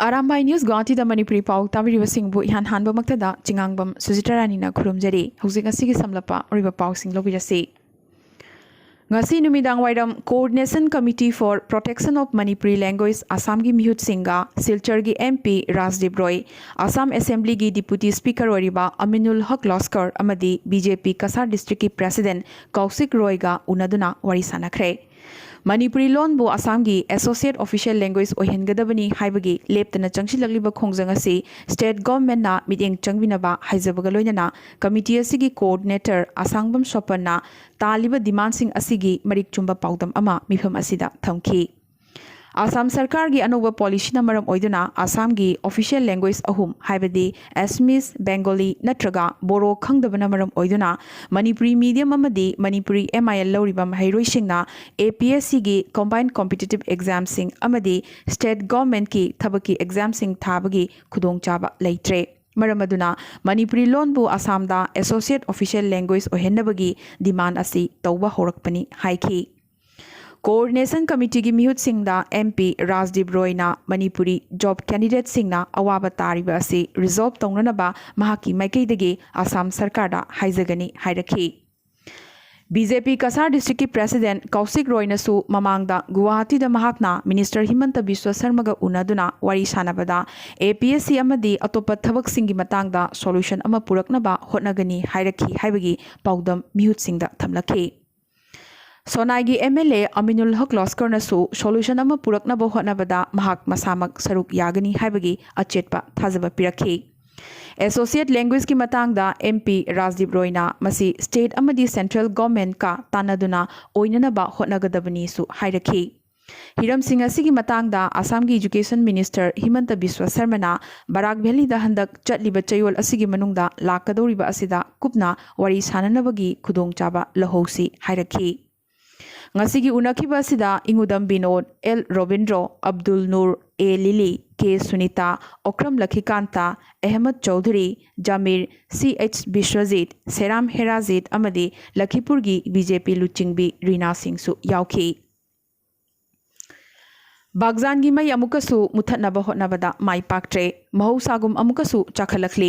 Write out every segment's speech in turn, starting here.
Arambai News Guwahati da Manipuri Pao tabiriba singbu ihan hanba maktada jingangbam Sujitarani na khurumjari hauzik asigi samlapa oriba Pao sing lobirasi. Ngasi numidang wairam Coordination Committee for Protection of Manipuri Language Assam gi mihut singa Silchar gi MP Rajdeep Roy Assam Assembly gi Deputy Speaker oriba Aminul Haq Loskar amadi BJP Kasar District ki President Kausik Roy ga unaduna wari sanakre. Manipuri loan bu Assam gi Associate Official Language ohengadabani haibagi leptana changsilagliba khongjang asi State Government na mityeng changbinaba haijabaga loinana Committee asigi Coordinator Asangbam Sopan na taliba demand sing asigi marik chumba paudam ama mifam asida thamki. Assam Sarkar gi anuba policy na maram oiduna Assam gi official language ahum haibadi Assamese, Bengali natraga Boro khangdabana maram oiduna Manipuri medium amadi Manipuri MIL lawriba mahairoi singna APSC gi combined competitive exam sing amadi state government ki thabaki exam sing thabagi khudong chaba leitre. Maramaduna Manipuri loan bu Assam da associate official language ohennabagi demand asi tauba horakpani haiki. Coordination Committee gi mihut singda MP Rajdeep Roy na Manipuri job candidate singna awaba tariba asi resolve taunanaba mahaki maikaidagi Assam Sarkar da haijagani hairakhi. BJP Kasar District ki President Kausik Roy nasu mamangda Guwahati da mahakna Minister Himanta Biswa Sarmaga unaduna wari sanabada APSC amadi atopa thabak singi matangda solution ama puraknaba hotnagani hairakhi haibagi paudam mihut singda thamlakhi. Sonai MLA Aminul Haq Loskar nasu solution ama puraknaba hotnabada mahak masamak saruk yagani haibagi achetpa thajaba pirakhi. Associate language ki matangda MP Rajdeep Roy na masi state amadi central government ka tanaduna oinanaba hotnagadabani su hairakhi. Hiram Singh asigi matangda Assam gi Education Minister Himanta Biswa Sarma na Barak Valley da handak chatliba chayol asigi manungda lakadoriba asida kupna wari sananabagi khudong chaba lahosi hairakhi. Ngasigi unakiba sida Ingudam Binod, L. Robindro, Abdul Nur, A. Lili, K. Sunita, Okram Lakhikanta, Ahmed Chaudhary, Jamir, C. H. Bishwajit, Seram Herazit Amadi, Lakhipurgi BJP Luchingbi Rina Singh su yauki. Bagzan gi mai amukasu muthatnaba hotnabada mai paktre mahosagum amukasu chakhalakli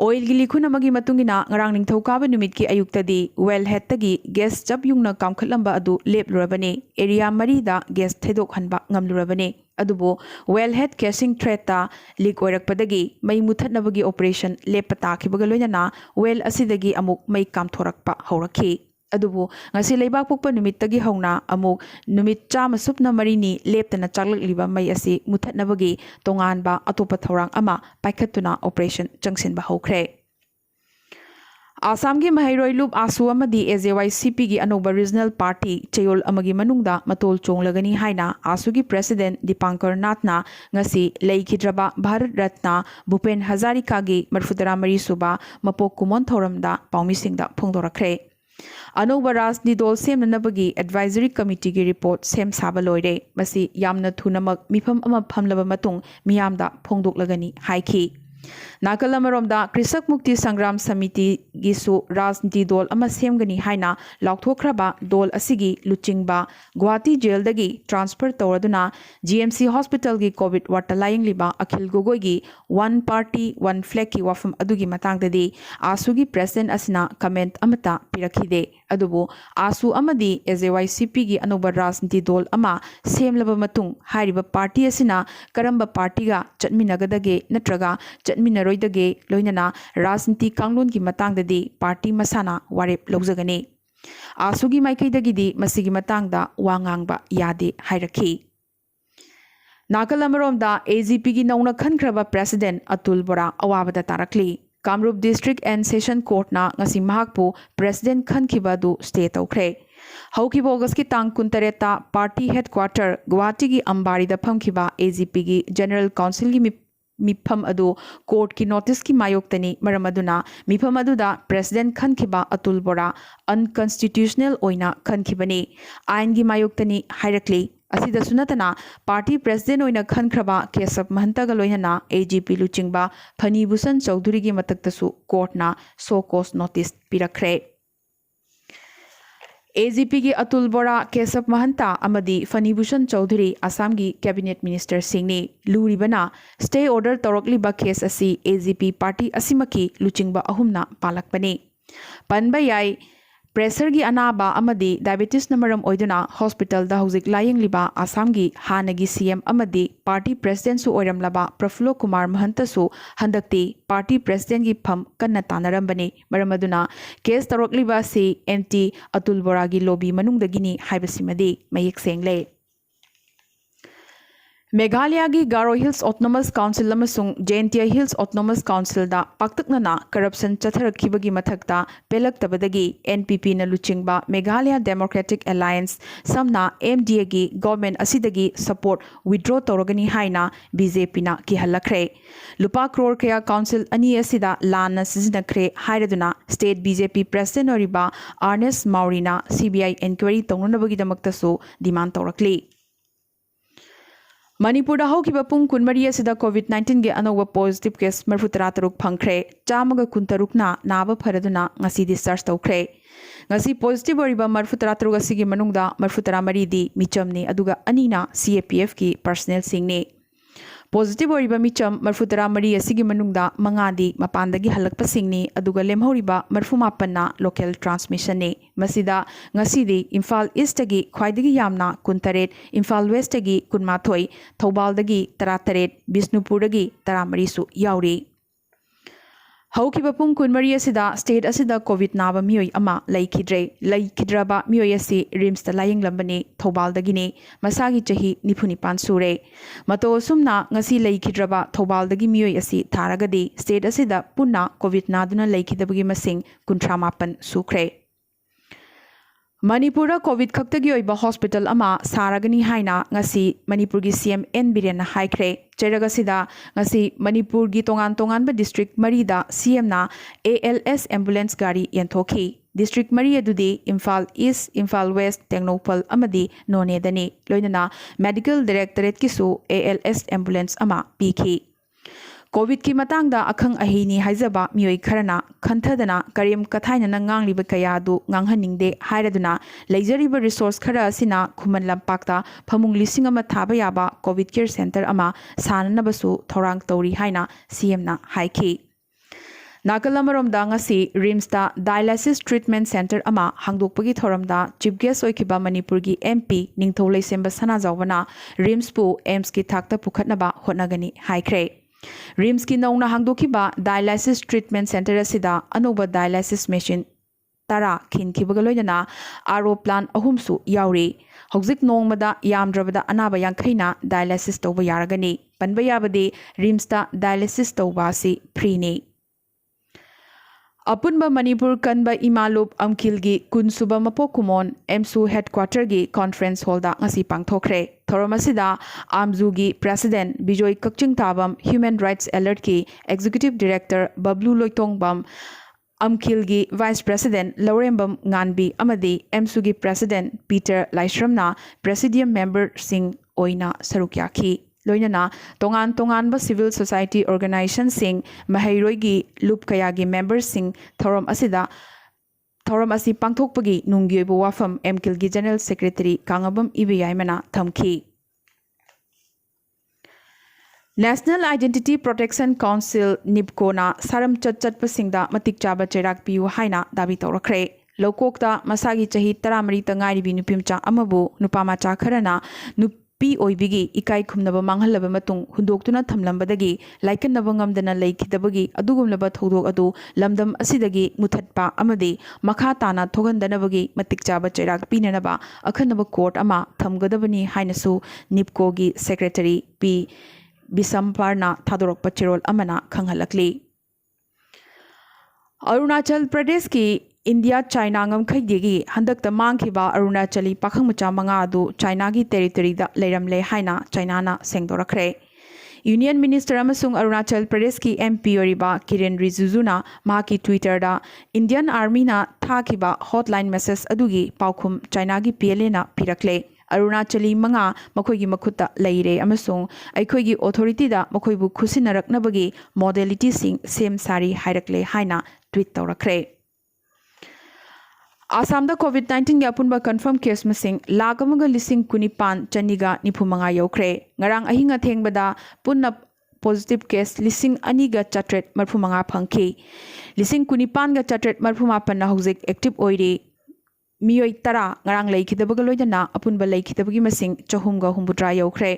oil gi likhuna magi matungina ngarang ningthokaba numit ki ayuktadi well head tagi gas chap yungna kamkhatlamba adu leplurabane area mari da gas thedok hanba ngamlurabane adubo well head casing threat ta leak oirakpadagi mai muthatnabagi operation lepata khibaga loinana well asidagi amuk mai kamthorakpa haurakhi. Adubu ngasi leibak pokpa numit tagi hauna amuk numit chama supna marini leptana chaklakliba mai asi muthatnabagi tonganba atopa thorang ama paikhatuna operation changsinba hokre. Assam gi mahairoi lup asu amadi AJYCP gi anoba regional party chayol amagi manungda matol chonglagani haina asu gi president Dipankar Nathna ngasi leikidraba Bharat Ratna Bhupen Hazarika gi marfutara mari suba mapok kumon thoramda paumisingda phongdorakre. Anoba Rajni Dol Semnanabagi Advisory Committee ki report sem saba loire masi yamna thunamak mifam ama phamlaba matung miyamda phongdoklagani haiki. Nakalamaromda Krisak Mukti Sangram Samiti gisu Rajniti Dol ama semgani haina laukthraba dol asigi luchingba Guwahati jail dagi transfer tawraduna GMC Hospital gi COVID watalaying liba Akhil Gogoi gi one party one flag ki wafam adugi matangdadi asugi president asina comment amata pirakhide adubu asu amadi AJYCP gi anuba Rajniti Dol ama semlaba matung hairiba party asina karamba party ga chatminagadage natraga chatminaroidage loinana Rajniti kanglon gi matangdadi party masana warep lawjagani asugi maikaidagidi masigi matangda wangangba yade hairakhi. Nakalamaromda AGP gi nauna khankraba president Atul Bora awabada tarakli. Kamrup District and Session Court na ngasi mahakpu president khankhiba du stay tawkhre. Haukiba August ki tang kuntareta party headquarter Guwahati gi Ambari da phamkhiba AGP gi General Council gi mifam adu court ki notice ki mayoktani maramaduna mifam adu da president khankhiba Atul Bora unconstitutional oina khankhibani ain gi mayoktani hairakli. Asida sunatana party president oina khankraba Kesap Mahantaga loinana AGP luchingba Phani Bhusan Chaudhary gi mataktasu court na so cause notice pirakre. AGP की अतुल बोरा केशव महंता अमदी फनीभूषण चौधरी असम की cabinet minister सिंहनी लूरीबना stay order तौरकलिबा case असी AGP party असिमकी लुचिंगबा अहुमना पालकपनी पनबा याई प्रेशर की अनाबा अमदी डायबिटीज नमरम ओइदुना हॉस्पिटल दा हौजिक लायंगलिबा असम की हानगी CM अमदी पार्टी प्रेसिडेंट सु ओइरमलबा प्रफुल्ल कुमार महंतसु हंदक्ति पार्टी प्रेसिडेंट की फम कन्ना तानरमबनी मरमदुना केस तौरकलिबा से MT अतुल बोरा की लोबी मनुंगदगिनी हाइबसिमदी मयेक सेंगले मेघालय की गारो हिल्स ऑटोनोमस काउंसिल अमसुंग जेएनटीआई हिल्स ऑटोनोमस काउंसिल दा पाक्तकनना करप्शन चथरखिबगी मथक्ता पेलक्तबदगी NPP न लुचिंगबा मेघालय डेमोक्रेटिक अलायंस समना MDA की गवर्नमेंट असिदगी सपोर्ट विड्रॉ तौरगनी हाइना BJP ना किहल्लखरे लुपा क्रोर कया काउंसिल अनी असिदा लान सिजनखरे हाइरदुना स्टेट BJP प्रेसिडेंट ओरिबा आर्नेस्ट माउरीना CBI इंक्वायरी तौननबगीदमक्तसु डिमांड तौरकली मणिपुर हौकिबा पुंग कुनमरी असिदा COVID-19 के अनौबा पॉजिटिव केस 43 फंख्रे चामगा कुंतरुकना नाबा फरदुना ngasi discharge तौख्रे ngasi पॉजिटिव ओरिबा 43 असिगी मनुंगदा 43 दी मिचमने अदुगा अनीना CAPF की पर्सनल सिंगने पॉजिटिव ओरिबा मिचम 43 असिगी मनुंगदा मंगादी मपानदगी हलकपा सिंगने अदुगा लेमहौरिबा 38 लोकल ट्रांसमिशन ने मसिदा ngasiदी इम्फाल ईस्ट की ख्वाइदगी यामना 23 इम्फाल वेस्ट की 18 थौबालदगी 33 बिष्णुपुरदगी 13 सु याउरी हौकिबा पुंग कुनमरी असिदा स्टेट असिदा कोविड नाबा मियोय अमा लैखिद्रबा मियोय असि रिम्स ता लायंगलंबने थौबालदगिने मसागी चही 95 सुरे मतो सुमना ngasi लैखिद्रबा थौबालदगी मियोय असि थारगदि स्टेट असिदा पुन्ना कोविड नादुना लैखिदबगी मसिंग 38 सुख्रे मणिपुर कोविड खक्तगी ओइबा हॉस्पिटल अमा सारगनी हाइना ngasi मणिपुर की CM N बिरेन हाइख्रे चेरगसिदा ngasi मणिपुर की तोंगान बा डिस्ट्रिक्ट मरीदा CM ना ALS एम्बुलेंस गाड़ी यंथोखी डिस्ट्रिक्ट मरी अदुदी इम्फाल ईस्ट इम्फाल वेस्ट टेक्नोपल अमदी नोनेदनी लोइनना मेडिकल डायरेक्टरेट किसु ALS एम्बुलेंस अमा पीखी कोविड की मतंगदा अखंग अहिनी हाइजबा मियोय खरना खंथदना करीम कथाइना ngangliba kaya du nganghanningde hairaduna leijariba resource khara asina khuman lampakta phamung lising ama thaba yaba covid care center ama sananabasu thorang tori haina CM na haiki नाकलमरोमदा ngasi RIMS दा डायलिसिस ट्रीटमेंट सेंटर अमा हांगदोकपगी थोरमदा chief guest ओइखिबा Manipur की MP Ningthou लैसेंबा सना जावना RIMS पु AIIMS की थाकता पुखतनबा होटनगनी हाइख्रे RIMS की नौना हांगदोखिबा dialysis treatment centre असिदा अनोबा डायलिसिस मशीन तरा खिनखिबगा लोइना RO प्लान अहुमसु याउरी हौजिक नोंगमदा यामद्रबदा अनाबा यांखैना डायलिसिस तौबा यारगनी पनबा याबदे रिम्स दा डायलिसिस तौबा असि फ्रीनी अपुनबा मणिपुर कनबा इमालुप अमखिल की कुनसुबा मपोकुमोन एमसु हेडक्वार्टर की कॉन्फ्रेंस हॉल दा ngasi पांगथोखरे थोरमसिदा आमजू की president Bijoy Kakching Tabam human rights alert की एग्जीक्यूटिव डायरेक्टर बबलू लोइतोंगबम अमखिल की वाइस प्रेसिडेंट लौरेंबम गानबी अमदी एमसु की प्रेसिडेंट पीटर लाइश्रमना प्रेसिडियम मेंबर सिंह ओइना सरुक्याखी लोइनना तोंगान तोंगानबा सिविल सोसाइटी ऑर्गेनाइजेशन सिंह महैरोई लूप कया की मेंबर सिंह थौरम असि पांगथोकपगी नुंगी ओइबा वाफम एमकिल की जनरल सेक्रेटरी कांगबम इबेयाइमना थमखी नेशनल आइडेंटिटी प्रोटेक्शन काउंसिल निपकोना सारम चटपसिंगदा मतिक चाबा चेराक पियु हाइना दाबी तौरखरे लोकोकता मसागी चही 13 तंगारिबी नुपिमचा अमबु नुपामाचा खरना पी ओइबिगी इकाई खुमनबा मांगहलबा मतुंग हुंदोक्तुना थमलंबदगी लाइकनबा ngamdana leikidabagi adugumlaba thodok adu lamdam asidagi muthatpa amadi makha tana thogandanabagi matik chaba chairak pinanaba akhanaba court ama thamgadabani hainasu nipco gi secretary P Bisamparna thadorokpa chirol amana khanghalakli Arunachal Pradesh की India China ngam हंदक मांगखिबा अरुणाचली पाखंग मचा मंगा अदु China की territory दा लेरमले हाइना China ना सेंगदोरखरे union minister अमसुंग Arunachal Pradesh की MP ओरिबा Kiren रिजिजुना माकी Twitter दा Indian army ना थाखिबा हॉटलाइन मैसेज अदुगी पाउखुम चाइना की PLA ना पिरकले अरुणाचली मंगा मखोगी मखुता लेरे अमसुंग अखोगी ऑथोरिटी दा मखोइबु खुसिनरकनबगी मॉडलिटी सिंग सेम सारी हाइरकले हाइना ट्वीट तौरखरे आसामदा कोविड-19 गे अपुनबा कन्फर्म केस मसिंग लाख अमगा लिसिंग कुनिपान चनिगा निफुमंगा यौख्रे ngarang ahinga thengbada punna positive case लिसिंग अनिगा चट्रेट मरफुमंगा फंखी लिसिंग कुनिपान गा चट्रेट मरफुमापन ना हौजिक एक्टिव ओइरे मियोई तरा ngarang लेखिदबगा लोइदना अपुनबा लेखिदबगी मसिंग चहुमगा हुंबुद्रा यौख्रे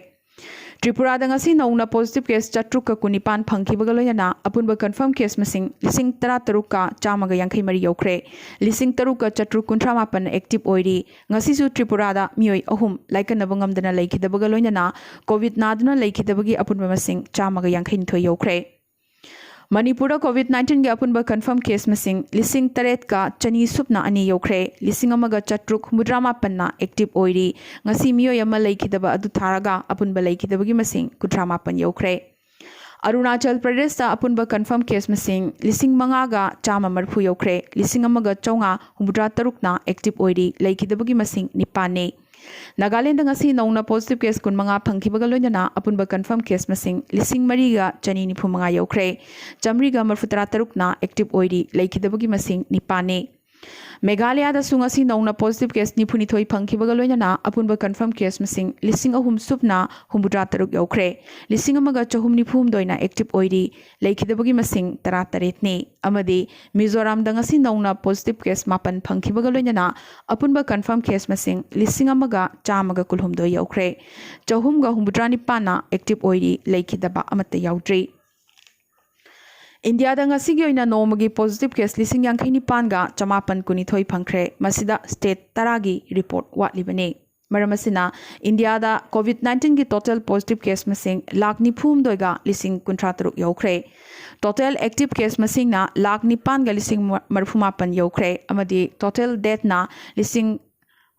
त्रिपुरा दंगसी नौना पॉजिटिव केस चट्रुक का कुनिपान फंखिबगा लोइना अपुनबा कन्फर्म केस मसिंग लिसिंग तरा तरुक का चामगा यांखै मरी यौख्रे लिसिंग तरुक का चट्रुक कुंथ्रा मापन एक्टिव ओइरी ngasisu त्रिपुरा दा मियोई अहुम लाइकनबा ngamdana लेखिदबगा लोइना कोविड नादुना लेखिदबगी अपुनबा मसिंग चामगा यांखै निथोय यौख्रे मणिपुर कोविड-19 के अपुनबा कन्फर्म केस मसिंग लिसिंग तरेट का चनी सुपना अनी यौख्रे लिसिंग अमगा चट्रुक मुद्रामा पन्ना एक्टिव ओइरी ngasi मियोय अमा लेखिदबा अदु थारगा अपुनबा लेखिदबगी मसिंग कुद्रामा पन यौख्रे अरुणाचल प्रदेश दा अपुनबा confirm case मसिंग लिसिंग मंगागा Chama मरफु यौख्रे लिसिंग अमगा चौंगा हुमुद्रा तरुकना active ओइरी लेखिदबगी मसिंग Nipane Nagaland ngasi नौना पॉजिटिव केस कुनमंगा फंखिबगा लोइना अपुनबा कन्फर्म केस मसिंग लिसिंग मरीगा चनी निफुमंगा यौख्रे चमरीगा मरफुतरा तरुकना एक्टिव ओइरी लेखिदबगी मसिंग निपाने मेघालय दा सुंगसी नौना पॉजिटिव केस निफुनिथोई फंखिबगा लोइना अपुनबा कन्फर्म केस मसिंग लिसिंग अहुम सुपना हुमुद्रा तरुक यौख्रे लिसिंग अमगा चहुम निफुम दोइना एक्टिव ओइरी लेखिदबगी मसिंग तरा तरेतने अमदे मिजोराम दंगसी नौना पॉजिटिव केस मापन फंखिबगा लोइना अपुनबा कन्फर्म केस मसिंग लिसिंग अमगा चामगा कुलहुम दो यौख्रे चहुमगा हुमुद्रा निपाना एक्टिव ओइरी लेखिदबा अमत याउद्री इंडिया दंगसी नोमगी पॉजिटिव केस लिसिंग यांखै निपानगा चमापन कुनिथोई फंख्रे मसिदा स्टेट तरागी रिपोर्ट वाटलिबने मरमसिना इंडिया दा कोविड-19 की टोटल पॉजिटिव केस मसिंग लाख निफुम दोइगा लिसिंग कुंथ्रा तरुक यौख्रे टोटल एक्टिव केस मसिंग ना लाख निपानगा लिसिंग मरफुमापन यौख्रे अमदी टोटल डेथ ना लिसिंग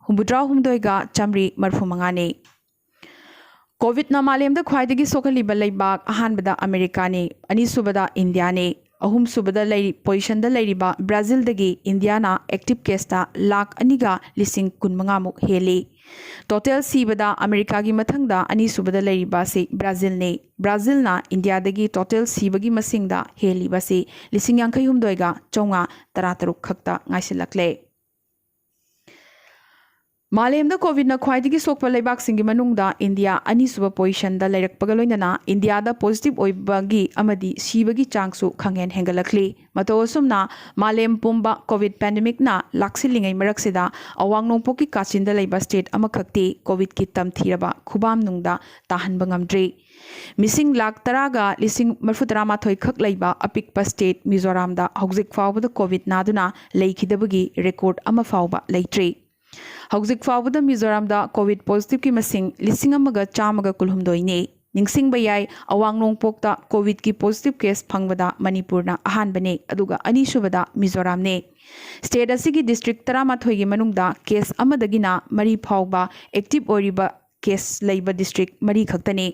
हुमुद्रा हुमदोइगा चमरी मरफुमंगाने कोविड ना मालेमदा ख्वाइदगी सोखलिबा लेबाक अहानबदा अमेरिका ने अनीसुबदा इंडिया ने अहुमसुबदा लेरी पोजिशनदा लेरिबा ब्राजील दगी इंडिया ना एक्टिव केसता लाख अनिगा लिसिंग कुनमंगा मुक हेली टोटल सीबदा अमेरिका की मथंगदा अनीसुबदा लेरिबा से ब्राजील ना इंडिया दगी टोटल सीबगी मसिंगदा हेलीबा से लिसिंग यांखै हुमदोइगा चौंगा तरातरुक खक्ता ngaisilakley मालेमदा कोविड ना ख्वाइदगी सोकपा लेबाकसिंगी मनुंगदा इंडिया अनीसुबा पोजिशनदा लेरकपगा लोइना इंडियादा पॉजिटिव ओइबगी अमदी सीबगी चांगसु खंगेन हेंगलखली मतोसुमना मालेम पुंबा कोविड पैंडेमिक ना लाक्सिलिंगै मरकसिदा अवांग नोंपोकी काचिंदा लेबा स्टेट अमखक्ति कोविड की तमथीरबा खुबाम नुंगदा ताहनबा ngamdri मिसिंग लाख तरागा लिसिंग मरफुतरा माथोय खक लेबा अपिकपा स्टेट मिजोरामदा हौजिक फावबदा कोविड नादुना लेखिदबगी रेकॉर्ड अमा फावबा लेट्री हौजिक फावबदा मिजोरामदा कोविड पॉजिटिव की मसिंग लिसिंग अमगा चामगा कुलहुमदोइने निंगसिंगबा याय अवांग नोंगपोकता कोविड की पॉजिटिव केस फंगबदा मणिपुरना अहानबने अदुगा अनीसुबदा मिजोरामने स्टेट असिगी डिस्ट्रिक्ट तरामाथोयगी मनुंगदा केस अमदगिना मरी फावबा एक्टिव ओइरिबा केस लेबा डिस्ट्रिक्ट मरी खक्तने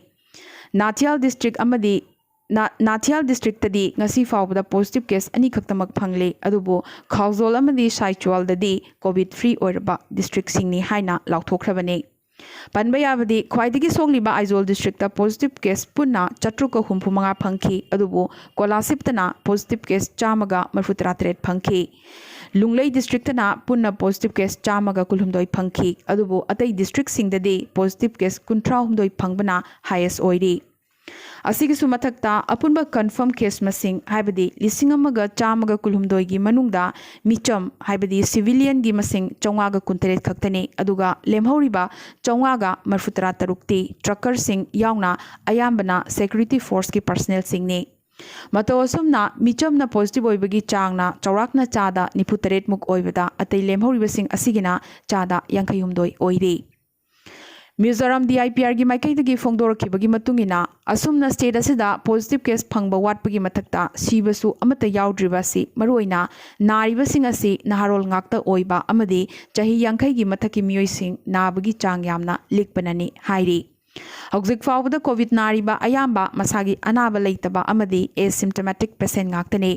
नाथियाल डिस्ट्रिक्ट अमदी नाथियाल डिस्ट्रिक्ट दी ngasi फावबदा पॉजिटिव केस अनी खक्तमक फंगले अदुबो खाउजोल अमदी साइचुअल ददी कोविड फ्री ओइरबा डिस्ट्रिक्ट सिंगनी हाइना लाउथोखरबने पनबा याबदी ख्वाइदगी सोगलिबा आइजोल डिस्ट्रिक्ट पॉजिटिव केस पुन्ना चट्रुक हुमफुमंगा फंखी अदुबो कोलासिपतना पॉजिटिव केस चामगा मरफुतरातरेट फंखी लुंगलै डिस्ट्रिक्टना पुन्ना पॉजिटिव केस चामगा कुलहुमदोइ फंखी अदुबो अतै डिस्ट्रिक्ट सिंगददी पॉजिटिव केस कुंथ्रा हुमदोइ फंगबना हाईएस्ट ओइरी असिगिसु मथक्ता अपुनबा कन्फर्म केस मसिंग हाइबदी लिसिंग अमगा चामगा कुलहुमदोइगी मनुंगदा मिचम हाइबदी सिविलियन गी मसिंग चौंगागा कुंतरेट खक्तने अदुगा लेमहौरिबा चौंगागा मरफुतरा तरुक्ति ट्रकर सिंग यावना अयाम्बना सेक्युरिटी फोर्स की पर्सनल सिंगने मतोसुमना मिचमना पॉजिटिव ओइबगी चांगना चौराकना चादा 93 मुक ओइबदा अतै लेमहौरिबसिंग असिगिना चादा yankhayumdoi ओइरे मिजोराम DIPR की माइकैदगी फोंदोरखिबगी मतुंगिना असुमना स्टेट असिदा पॉजिटिव केस फंगबा वाटपगी मथक्ता सीबसु अमत याउद्रिबासी मरुइना नारिबसिंग असि नहारोल ngakta ओइबा अमदि चाही 50 की मथकी मियोइसिंग नाबगी चांग यामना लिकपननी हाइरी हौजिक फावबदा कोविड नारिबा अयाम्बा मसागी अनाबा लेतबा अमदि एसिम्टोमेटिक पेशेंट ngaktane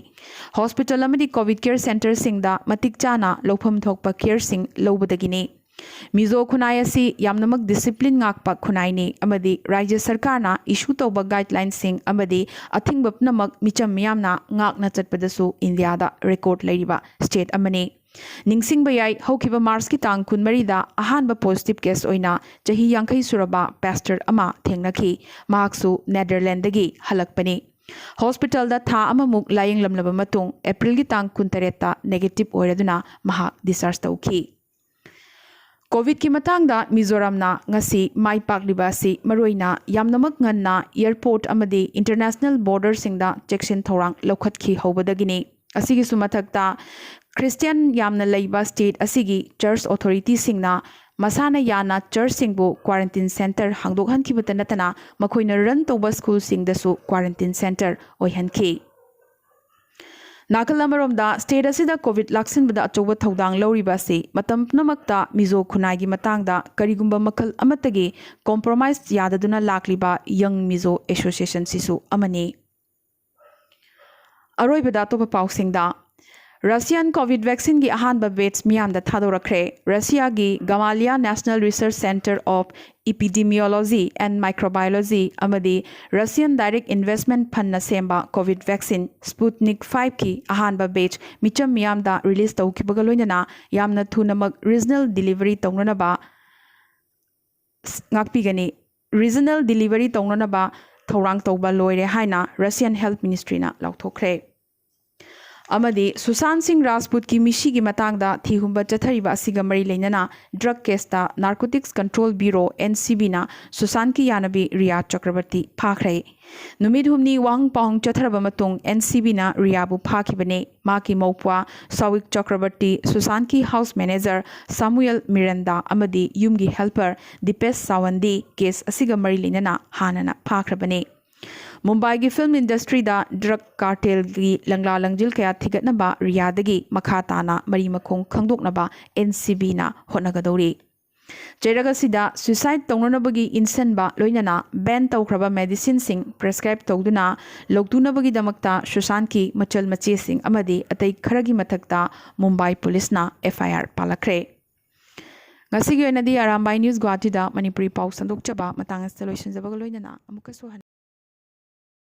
हॉस्पिटल अमदि कोविड केयर सेंटर सिंगदा मतिक चाना लोफम थोकपा केयर सिंग लोबदगिने मिजो खुनाई असी यामनमक डिसिप्लिन ngakpa खुनाइने अमदि राज्य सरकारना इशू तौबा गाइडलाइन सिंग अमदि अथिंग बपनमक मिचम मियामना ngakना चटपदसु इंडिया दा रिकॉर्ड लेरिबा स्टेट अमने ningsingba yai haukiba Mars ki tang kunmarida ahanba positive case oina chahi yankai suraba pastor ama thengnaki mahaksu Netherlands dagi halakpani hospital da tha amamuk laying lamlaba matung April ki tang kuntareta negative oiraduna mahak discharge tauki COVID ki matangda Mizoram na ngasi mai pakliba si maroina yamnamak nganna airport amadi international border singda check-in thorang lokhatkhi hobadagini asigi sumathakta Christian yamna leiba state asigi church authority singna masana yana church singbu quarantine center hangdokhan khibata natana makoina run toba school singdasu quarantine center oihanki Nakalamarom state asida COVID laksin bada achoba thaudang loriba si matam namakta mizo khunai gi matang da karigumba makal amatagi compromise yadaduna lakliba young mizo association sisu amani Aroibada toba pausingda Russian COVID vaccine gi ahanba batch miyam da thadorakre Russia gi Gamaleya National Research Center of Epidemiology and Microbiology amadi Russian Direct Investment Fund na semba COVID vaccine Sputnik 5 ki ahanba batch micham miyam da release tawkibaga loinana yamna thunamak regional delivery tawnanaba ngakpigani regional delivery tawnanaba thorang tawba loire haina Russian Health Ministry na lauthokre Amadi Susan Singh Rajput ki mishi gi matangda thihumba chathariba asiga mari leinana drug case ta Narcotics Control Bureau NCB na Susan ki yanabi Riya Chakrabarti phakre numid humni wang pahong chatharaba matung NCB na Riya bu phakibane maki mopwa Sawik Chakrabarti Susan ki house manager Samuel Miranda amadi yumgi helper Dipesh Sawandi case asiga mari leinana hanana phakrabane Mumbai ki film industry da drug cartel gi langla langjil kaya thigatnaba riyadagi makhatana mari makhong khangdoknaba NCB na hotnagadori Jairaga sida suicide tongnabagi insenba loinana ban tawkraba medicine sing prescribe tawduna logtunabagi damakta Susan ki machal mache sing amadi atai kharagi mathakta Mumbai police na FIR palakre Ngasigi oinadi Arambai News Guwahati da Manipuri Pao sandokchaba matang installation jabaga loinana amukaso